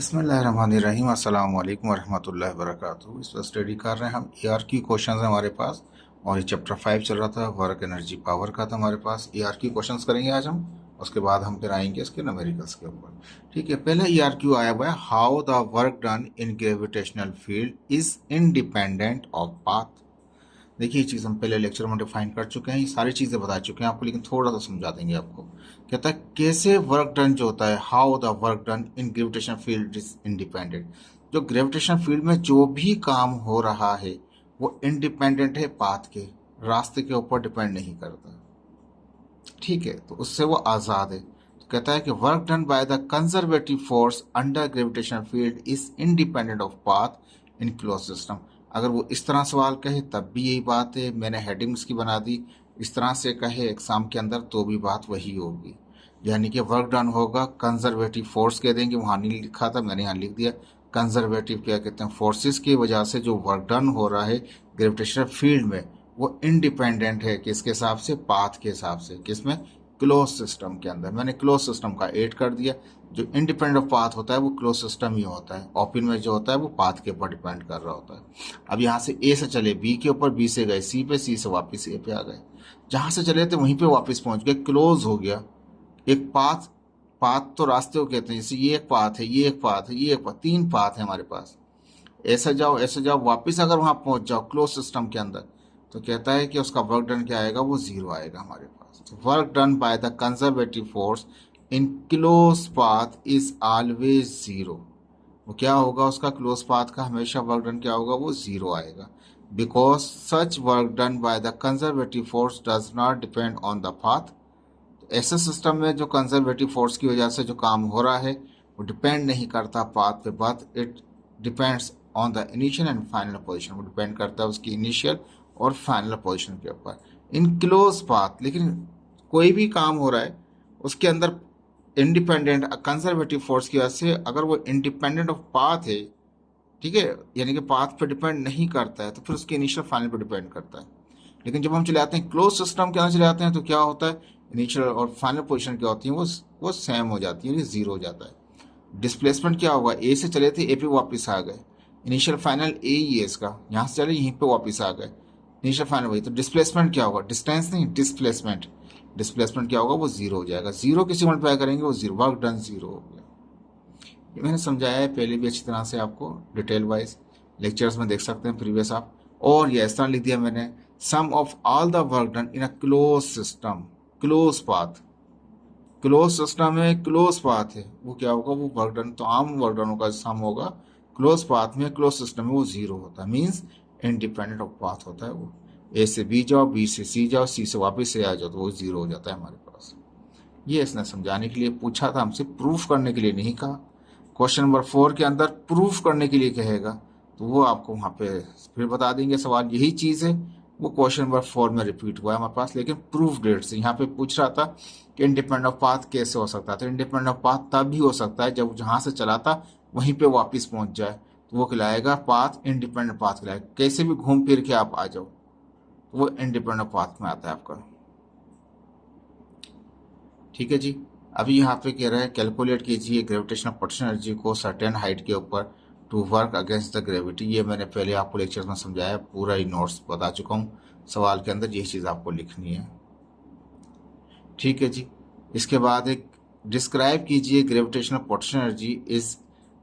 बिस्मिल्लाहिर्रहमानिर्रहीम अस्सलाम वालेकुम वरहमतुल्लाहि वबरकातुहू। इस पर स्टडी कर रहे हैं हम ARQ क्वेश्चंस हैं हमारे पास, और ये चैप्टर 5 चल रहा था, वर्क एनर्जी पावर का था हमारे पास। ARQ क्वेश्चंस करेंगे आज हम, उसके बाद हम फिर आएंगे इसके न्यूमेरिकल्स के ऊपर। ठीक है, पहला ARQ आया हुआ है, how the work done in gravitational field is independent of path. देखिए ये चीज़ हम पहले लेक्चर में डिफाइन कर चुके हैं, ये सारी चीज़ें बता चुके हैं आपको, लेकिन थोड़ा सा समझा देंगे आपको। कहता है कैसे वर्क डन जो होता है, how the work done in gravitation field is independent. जो ग्रेविटेशन फील्ड में जो भी काम हो रहा है वो इंडिपेंडेंट है पाथ के, रास्ते के ऊपर डिपेंड नहीं करता। ठीक है, तो उससे वो आज़ाद है। तो कहता है कि work done by the conservative force under gravitation field is independent of path in close system. अगर वो इस तरह सवाल कहे तब भी यही बात है, मैंने हेडिंग उसकी बना दी। इस तरह से कहे एग्जाम के अंदर तो भी बात वही होगी, यानी कि वर्क डन होगा कंजर्वेटिव फोर्स कह देंगे, वहाँ नहीं लिखा था मैंने यहाँ लिख दिया। कंजर्वेटिव क्या कहते हैं, फोर्सेस की वजह से जो वर्क डन हो रहा है ग्रेविटेशनल फील्ड में वो इंडिपेंडेंट है किसके हिसाब से, पाथ के हिसाब से। किसमें, क्लोज सिस्टम के अंदर। मैंने क्लोज सिस्टम का ऐड कर दिया। जो इंडिपेंडेंट ऑफ पाथ होता है वो क्लोज सिस्टम ही होता है, ओपन में जो होता है वो पाथ के ऊपर डिपेंड कर रहा होता है। अब यहाँ से ए से चले बी के ऊपर, बी से गए सी पे, सी से वापस ए पे आ गए। जहाँ से चले थे वहीं पे वापस पहुंच गए, क्लोज हो गया। एक पाथ, पाथ तो रास्ते को कहते हैं, जैसे ये एक पाथ है, ये एक पाथ है, ये एक पाथ, तीन पाथ है हमारे पास। ऐसे जाओ वापस अगर वहां पहुंच जाओ क्लोज सिस्टम के अंदर, तो कहता है कि उसका वर्क डन क्या आएगा, वो जीरो आएगा हमारे पास। तो work done by the conservative force in close path is always zero. वो क्या होगा, उसका क्लोज पाथ का हमेशा वर्क डन क्या होगा, वो जीरो आएगा। Because such work done by the conservative force does not depend on the path. ऐसे सिस्टम में जो कंजर्वेटिव फोर्स की वजह से जो काम हो रहा है वो डिपेंड नहीं करता पाथ पे, but it depends on the initial and final position. वो डिपेंड करता है उसकी इनिशियल और फाइनल पोजीशन के ऊपर इन क्लोज पाथ। लेकिन कोई भी काम हो रहा है उसके अंदर इंडिपेंडेंट कंजर्वेटिव फोर्स की वजह से, अगर वो इंडिपेंडेंट ऑफ पाथ है, ठीक है, यानी कि पाथ पे डिपेंड नहीं करता है, तो फिर उसके इनिशियल फाइनल पे डिपेंड करता है। लेकिन जब हम चले आते हैं क्लोज सिस्टम के अंदर चले आते हैं तो क्या होता है, इनिशियल और फाइनल पोजीशन क्या होती है, वो सेम हो जाती है, जीरो हो जाता है। डिस्प्लेसमेंट क्या होगा, ए से चले थे ए पे वापस आ गए, इनिशियल फाइनल ए ही है इसका, यहाँ से चले यहीं पे वापस आ गए, इनिशियल फाइनल वही। तो डिस्प्लेसमेंट क्या होगा, डिस्टेंस नहीं, डिस्प्लेसमेंट। डिस्प्लेसमेंट क्या होगा, वो जीरो हो जाएगा। जीरो किसी मल्टीप्लाई करेंगे वो जीरो, वर्क डन जीरो हो गया। ये मैंने समझाया है पहले भी अच्छी तरह से आपको, डिटेल वाइज लेक्चर्स में देख सकते हैं प्रीवियस आप। और ये इस तरह लिख दिया मैंने, sum of all the work done in a close system, close path. Close system है, क्लोज पाथ है, वो क्या होगा, वो वर्क डन, तो आम वर्क डनों का सम होगा क्लोज पाथ में, क्लोज सिस्टम में वो जीरो होता है, मीन्स इंडिपेंडेंट ऑफ पाथ होता है वो। ए से बी जाओ, बी से सी जाओ, सी से वापस से आ जाओ, तो वो जीरो हो जाता है हमारे पास। ये इसने समझाने के लिए पूछा था हमसे, प्रूफ करने के लिए नहीं कहा। क्वेश्चन नंबर 4 के अंदर प्रूफ करने के लिए कहेगा तो वो आपको वहां पे फिर बता देंगे सवाल, यही चीज है वो क्वेश्चन नंबर 4 में रिपीट हुआ है हमारे पास, लेकिन प्रूफ डेट से। यहाँ पे पूछ रहा था कि इंडिपेंडेंट ऑफ पाथ कैसे हो सकता है, तो इंडिपेंडेंट ऑफ पाथ तब भी हो सकता है जब जहां से चला था वहीं पे वापिस पहुंच जाए, तो वो कहलाएगा पाथ, इंडिपेंडेंट पाथ कहलाएगा। कैसे भी घूम फिर के आप आ जाओ तो वो इंडिपेंडेंट ऑफ पाथ में आता है आपका। ठीक है जी, अभी यहाँ पे कह रहा है कैलकुलेट कीजिए ग्रेविटेशनल पोटेंशियल एनर्जी को सर्टेन हाइट के ऊपर to work against the gravity. ये मैंने पहले आपको लेक्चर में समझाया, पूरा ही नोट्स बता चुका हूँ, सवाल के अंदर यही चीज़ आपको लिखनी है। ठीक है जी, इसके बाद एक डिस्क्राइब कीजिए gravitational potential energy is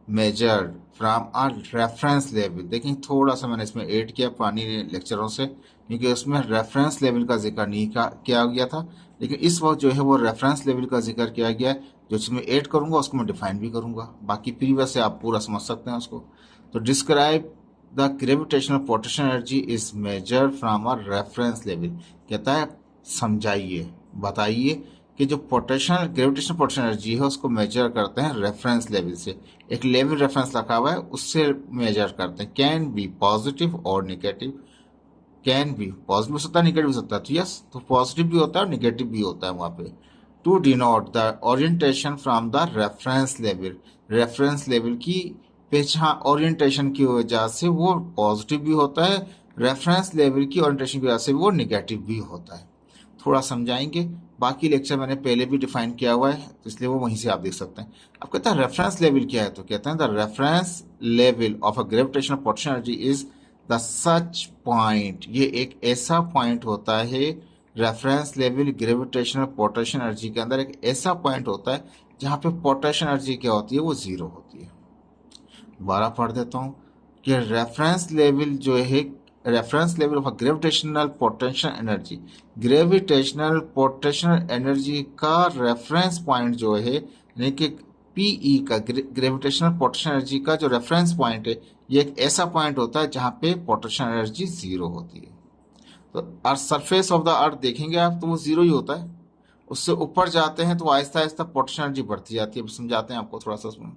measured from a reference level. देखिए थोड़ा सा मैंने इसमें ऐड किया पुरानी लेक्चरों से, क्योंकि उसमें रेफरेंस लेवल का जिक्र नहीं किया गया था, लेकिन इस वक्त जो है वो रेफरेंस लेवल का जिक्र किया गया है। जो इसमें ऐड करूंगा उसको मैं डिफाइन भी करूंगा, बाकी प्रीवियस से आप पूरा समझ सकते हैं उसको। तो describe the gravitational potential energy is measured from a reference level. कहता है समझाइए, बताइए कि जो पोटेंशियल ग्रेविटेशनल पोटेंशियल एनर्जी है उसको मेजर करते हैं रेफरेंस लेवल से। एक लेवल रेफरेंस रखा हुआ है उससे मेजर करते हैं। कैन बी पॉजिटिव और निगेटिव, कैन बी पॉजिटिव हो सकता है, निगेटिव हो सकता है, तो यस, तो पॉजिटिव भी होता है और निगेटिव भी होता है वहां पे। To denote the orientation from the reference level, reference level की पहचान ओरिएंटेशन की वजह से वो पॉजिटिव भी होता है, रेफरेंस लेवल की ओरिएंटेशन की वजह से वो निगेटिव भी होता है। थोड़ा समझाएंगे। बाकी लेक्चर मैंने पहले भी डिफाइन किया हुआ है, तो इसलिए वो वहीं से आप देख सकते हैं। अब कहता है रेफरेंस लेवल क्या है, तो कहते हैं the reference level of a gravitational potential energy is the such point. ये एक ऐसा पॉइंट होता है, reference level gravitational potential energy के अंदर एक ऐसा पॉइंट होता है जहाँ पे पोटेंशियल एनर्जी क्या होती है, वो जीरो होती है। दोबारा पढ़ देता हूँ कि रेफरेंस लेवल जो है, reference level of gravitational potential energy, gravitational potential energy का रेफरेंस पॉइंट जो है, यानी कि पीई का, ग्रेविटेशनल पोटेंशियल एनर्जी का जो रेफरेंस पॉइंट है, ये एक ऐसा पॉइंट होता है जहाँ पे पोटेंशियल एनर्जी जीरो होती है। तो earth surface of the earth देखेंगे आप तो वो जीरो ही होता है। उससे ऊपर जाते हैं तो आहिस्ता आहिस्ता पोटेंशियल एनर्जी बढ़ती जाती है। अब समझाते हैं आपको थोड़ा सा उसमें।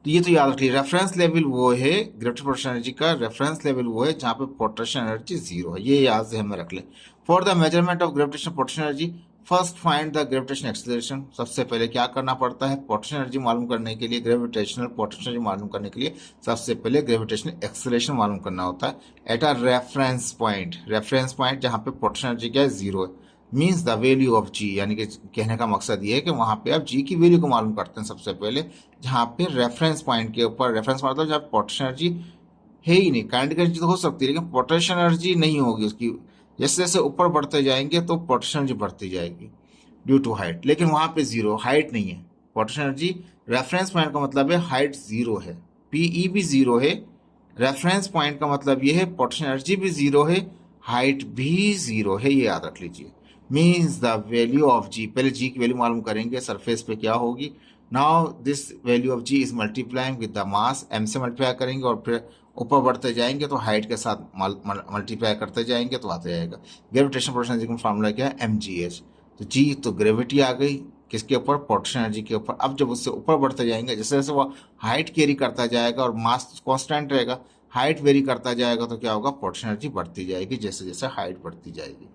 तो ये तो याद रखिए, रेफरेंस लेवल वो है, ग्रेविटेशनल पोटेंशियल एनर्जी का रेफरेंस लेवल वो है जहाँ पे पोटेंशियल एनर्जी जीरो है। ये याद से हमें रख ले। For the measurement of gravitational potential energy first find the gravitational acceleration. सबसे पहले क्या करना पड़ता है, पोटेंशियल एनर्जी मालूम करने के लिए, ग्रेविटेशनल पोटेंशियल एनर्जी मालूम करने के लिए सबसे पहले ग्रेविटेशनल एक्सेलरेशन मालूम करना होता है at a reference point. Reference point जहाँ पे पोटेंशियल एनर्जी क्या है, जीरो है। मीन्स द वैल्यू ऑफ जी, यानी कि कहने का मकसद ये है कि वहाँ पे आप जी की वैल्यू को मालूम करते हैं सबसे पहले, जहाँ पे रेफरेंस पॉइंट के ऊपर, रेफरेंस मतलब जहाँ पोटेंशियल एनर्जी है ही नहीं। काइनेटिक एनर्जी तो हो सकती है लेकिन पोटेंशियल एनर्जी नहीं होगी उसकी। जैसे जैसे ऊपर बढ़ते जाएंगे तो पोटेंशियल एनर्जी बढ़ती जाएगी ड्यू टू हाइट, लेकिन वहाँ पे जीरो, हाइट नहीं है। पोटेंशियल एनर्जी रेफरेंस पॉइंट का मतलब है हाइट जीरो है, पीई भी जीरो है। रेफरेंस पॉइंट का मतलब ये है पोटेंशियल एनर्जी भी जीरो है, हाइट भी जीरो है, ये याद रख लीजिए। मीन्स द वैल्यू ऑफ जी, पहले जी की वैल्यू मालूम करेंगे सरफेस पे क्या होगी। Now this value of G is multiplying with the mass, M से मल्टीप्लाई करेंगे और फिर ऊपर बढ़ते जाएंगे तो हाइट के साथ मल्टीप्लाई करते जाएंगे तो आते जाएगा। ग्रेविटेशन पोटेंशियल एनर्जी का फॉर्मूला क्या है, एम जी एच। तो जी तो ग्रेविटी आ गई किसके ऊपर, पोटेंशियल एनर्जी के ऊपर। अब जब उससे ऊपर बढ़ते जाएंगे, जैसे जैसे वो हाइट कैरी करता जाएगा और मास कांस्टेंट रहेगा, हाइट वेरी करता जाएगा तो क्या होगा, पोटेंशियल एनर्जी बढ़ती जाएगी जैसे जैसे हाइट बढ़ती जाएगी।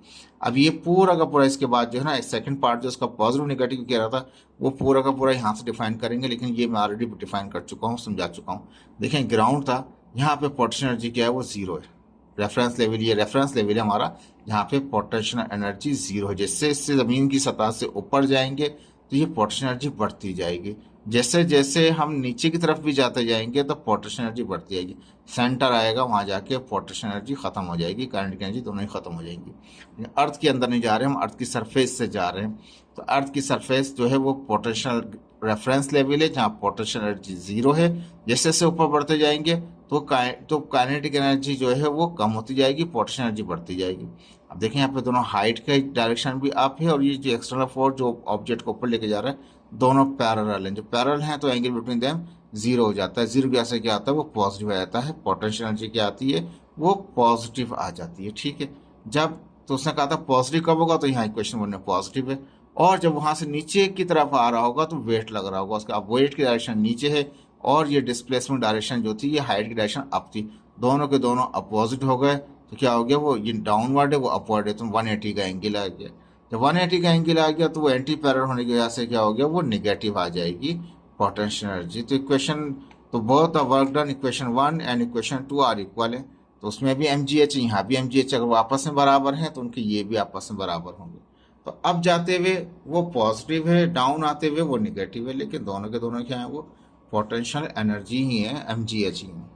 अब ये पूरा का पूरा इसके बाद जो है ना, सेकंड पार्ट जो उसका पॉजिटिव नेगेटिव कह रहा था, वो पूरा का पूरा यहाँ से डिफाइन करेंगे, लेकिन ये मैं ऑलरेडी डिफाइन कर चुका हूँ, समझा चुका हूँ। देखें ग्राउंड था, यहाँ पे पोटेंशियल एनर्जी क्या है, वो जीरो है। रेफरेंस लेवल, ये रेफरेंस लेवल है हमारा, यहाँ पे पोटेंशियल एनर्जी जीरो है। जैसे इससे ज़मीन की सतह से ऊपर जाएंगे तो ये पोटेंशियल एनर्जी बढ़ती जाएगी। जैसे जैसे हम नीचे की तरफ भी जाते जाएंगे तो पोटेंशियल एनर्जी बढ़ती जाएगी। सेंटर आएगा, वहाँ जाके पोटेंशियल एनर्जी खत्म हो जाएगी, काइनेटिक एनर्जी दोनों ही खत्म हो जाएंगी। अर्थ के अंदर नहीं जा रहे हम, अर्थ की सरफेस से जा रहे हैं। तो अर्थ की सरफेस जो है वो पोटेंशियल रेफरेंस लेवल है जहाँ पोटेंशियल एनर्जी जीरो है। जैसे जैसे ऊपर बढ़ते जाएंगे तो काइनेटिक एनर्जी जो है वो कम होती जाएगी, पोटेंशियल एनर्जी बढ़ती जाएगी। अब देखें यहाँ पे दोनों हाइट का डायरेक्शन भी अप है और ये जो एक्सटर्नल फोर्स जो ऑब्जेक्ट को ऊपर लेके जा रहा है, दोनों पैरेलल हैं। जो पैरेलल हैं तो एंगल बिटवीन देम जीरो हो जाता है। जीरो की से क्या आता है, वो पॉजिटिव आ जाता है। पोटेंशियल एनर्जी क्या आती है, वो पॉजिटिव आ जाती है। ठीक है, जब तो उसने कहा था पॉजिटिव कब होगा, तो यहाँ इक्वेशन 1 में पॉजिटिव है। और जब वहां से नीचे की तरफ आ रहा होगा तो वेट लग रहा होगा उसका। अब वेट की डायरेक्शन नीचे है और ये डिस्प्लेसमेंट डायरेक्शन जो थी, ये हाइट की डायरेक्शन अप थी। दोनों के दोनों अपोजिट हो गए तो क्या हो गया, वो ये डाउनवर्ड है वो अपवर्ड है, तो 180 का एंगल आ गया। जब 180 का एंगल आ गया तो वो एंटी पैरेलल होने की वजह से क्या हो गया, वो निगेटिव आ जाएगी पोटेंशियल एनर्जी। तो इक्वेशन तो both work done, equation 1 and equation 2 are equal है। तो उसमें भी एम जी एच, यहाँ भी एम जी एच, अगर वो आपस में बराबर हैं तो उनके ये भी आपस में बराबर होंगे। तो अब जाते हुए वो पॉजिटिव है, डाउन आते हुए वो निगेटिव है, लेकिन दोनों के दोनों क्या है, वो पोटेंशियल एनर्जी ही है, एम जी एच ही है।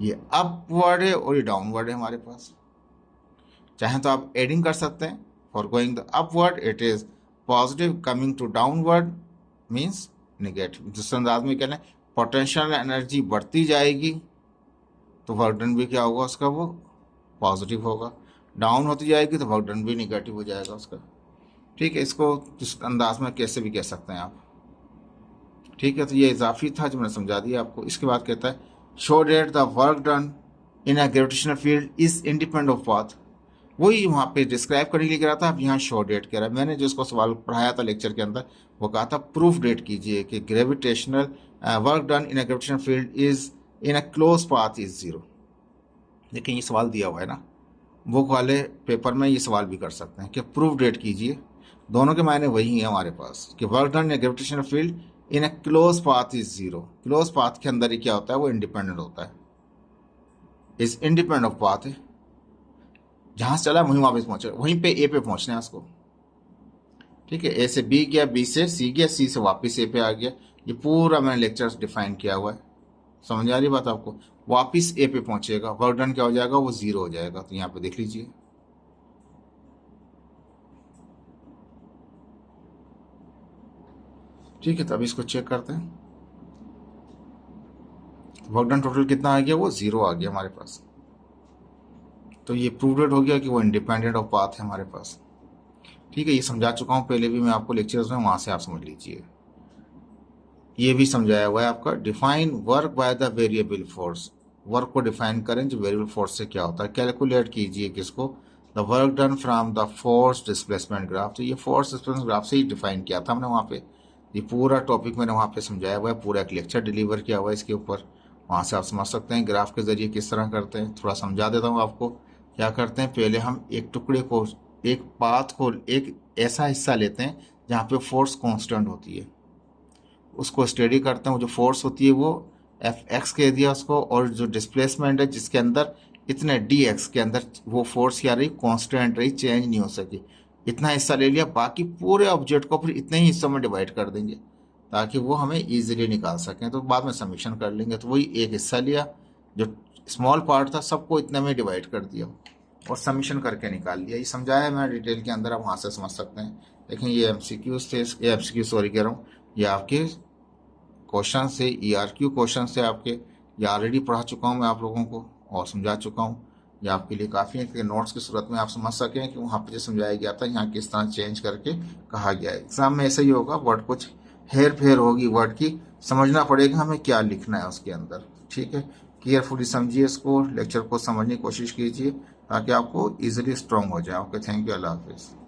ये अपवर्ड है और ये डाउनवर्ड है हमारे पास। चाहे तो आप एडिंग कर सकते हैं। For going the upward it is positive, coming to downward means negative. दूसरे अंदाज में कहना है पोटेंशियल एनर्जी बढ़ती जाएगी तो वर्क डन भी क्या होगा उसका, वो पॉजिटिव होगा। डाउन होती जाएगी तो वर्क डन भी निगेटिव हो जाएगा उसका। ठीक है, इसको इस अंदाज में कैसे भी कह सकते हैं आप। ठीक है, तो ये इजाफी था जो मैंने समझा दिया आपको। इसके बाद कहता है show that the work done in a gravitational field is independent of path. वही वहाँ पे डिस्क्राइब करने के लिए कह रहा था, अब यहाँ शो डेट कह रहा है। मैंने जो उसको सवाल पढ़ाया था लेक्चर के अंदर, वो कहा था प्रूफ डेट कीजिए कि gravitational work done in a gravitational field is in a close path is zero. लेकिन ये सवाल दिया हुआ है ना, बुक वाले पेपर में ये सवाल भी कर सकते हैं कि प्रूफ डेट कीजिए। दोनों के मायने वही हैं हमारे पास कि work done in a gravitational field in a close path is zero. Close path के अंदर ही क्या होता है, वो इंडिपेंडेंट होता है, इज इंडिपेंडेंट ऑफ पाथ है। जहाँ से चला वहीं वापस पहुँचेगा, वहीं पे ए पे पहुँचना है उसको। ठीक है, ए से बी गया, बी से सी गया, सी से वापस ए पे आ गया। ये पूरा मैंने लेक्चर डिफाइन किया हुआ है। समझ आ रही बात आपको? वापस ए पे पहुंचेगा, वर्क डन क्या हो जाएगा, वो 0 हो जाएगा। तो यहाँ पे देख लीजिए, ठीक है। तो अभी इसको चेक करते हैं। वर्क डन टोटल कितना आ गया, वो 0 आ गया हमारे पास। तो ये प्रूवड हो गया कि वो इंडिपेंडेंट ऑफ पाथ है हमारे पास। ठीक है, ये समझा चुका हूँ पहले भी मैं आपको लेक्चर्स में, वहां से आप समझ लीजिए। ये भी समझाया हुआ है आपका। Define work by the variable force, work को डिफाइन करें जो वेरिएबल फोर्स से क्या होता है। कैलकुलेट कीजिए किसको, the work done from the force displacement graph. तो ये फोर्स डिस्प्लेसमेंट ग्राफ से ही डिफाइन किया था हमने वहाँ पे। ये पूरा टॉपिक मैंने वहाँ पे समझाया हुआ है, पूरा एक लेक्चर डिलीवर किया हुआ है इसके ऊपर। वहाँ से आप समझ सकते हैं ग्राफ के जरिए किस तरह करते हैं। थोड़ा समझा देता हूँ आपको। क्या करते हैं, पहले हम एक टुकड़े को, एक पाथ को, एक ऐसा हिस्सा लेते हैं जहाँ पे फोर्स कांस्टेंट होती है, उसको स्टडी करते हैं। वो जो फोर्स होती है वो एफ एक्स कह दिया उसको, और जो डिस्प्लेसमेंट है जिसके अंदर इतने डी एक्स के अंदर वो फोर्स क्या रही, कांस्टेंट रही, चेंज नहीं हो सकी। इतना हिस्सा ले लिया, बाकी पूरे ऑब्जेक्ट को फिर इतने ही हिस्सों में डिवाइड कर देंगे ताकि वो हमें इजीली निकाल सकें। तो बाद में समीशन कर लेंगे। तो वही एक हिस्सा लिया, जो स्मॉल पार्ट था, सबको इतने में डिवाइड कर दिया और समीशन करके निकाल लिया। ये समझाया मैं डिटेल के अंदर, आप वहाँ से समझ सकते हैं। लेकिन ये एमसीक्यूज थे, ये एमसीक्यू सॉरी कह रहा हूँ, ये आपके क्वेश्चन से, ईआरक्यू क्वेश्चन से आपके, ये ऑलरेडी पढ़ा चुका हूँ मैं आप लोगों को और समझा चुका हूँ। ये आपके लिए काफ़ी है कि नोट्स की सूरत में आप समझ सकें कि वहाँ पे जो समझाया गया था यहाँ किस तरह चेंज करके कहा गया है। एग्जाम में ऐसा ही होगा, वर्ड कुछ हेर फेर होगी, वर्ड की समझना पड़ेगा हमें क्या लिखना है उसके अंदर। ठीक है, केयरफुली समझिए इसको, लेक्चर को समझने की कोशिश कीजिए ताकि आपको ईजिली स्ट्रॉन्ग हो जाए। ओके, थैंक यू, अल्लाह हाफिज़।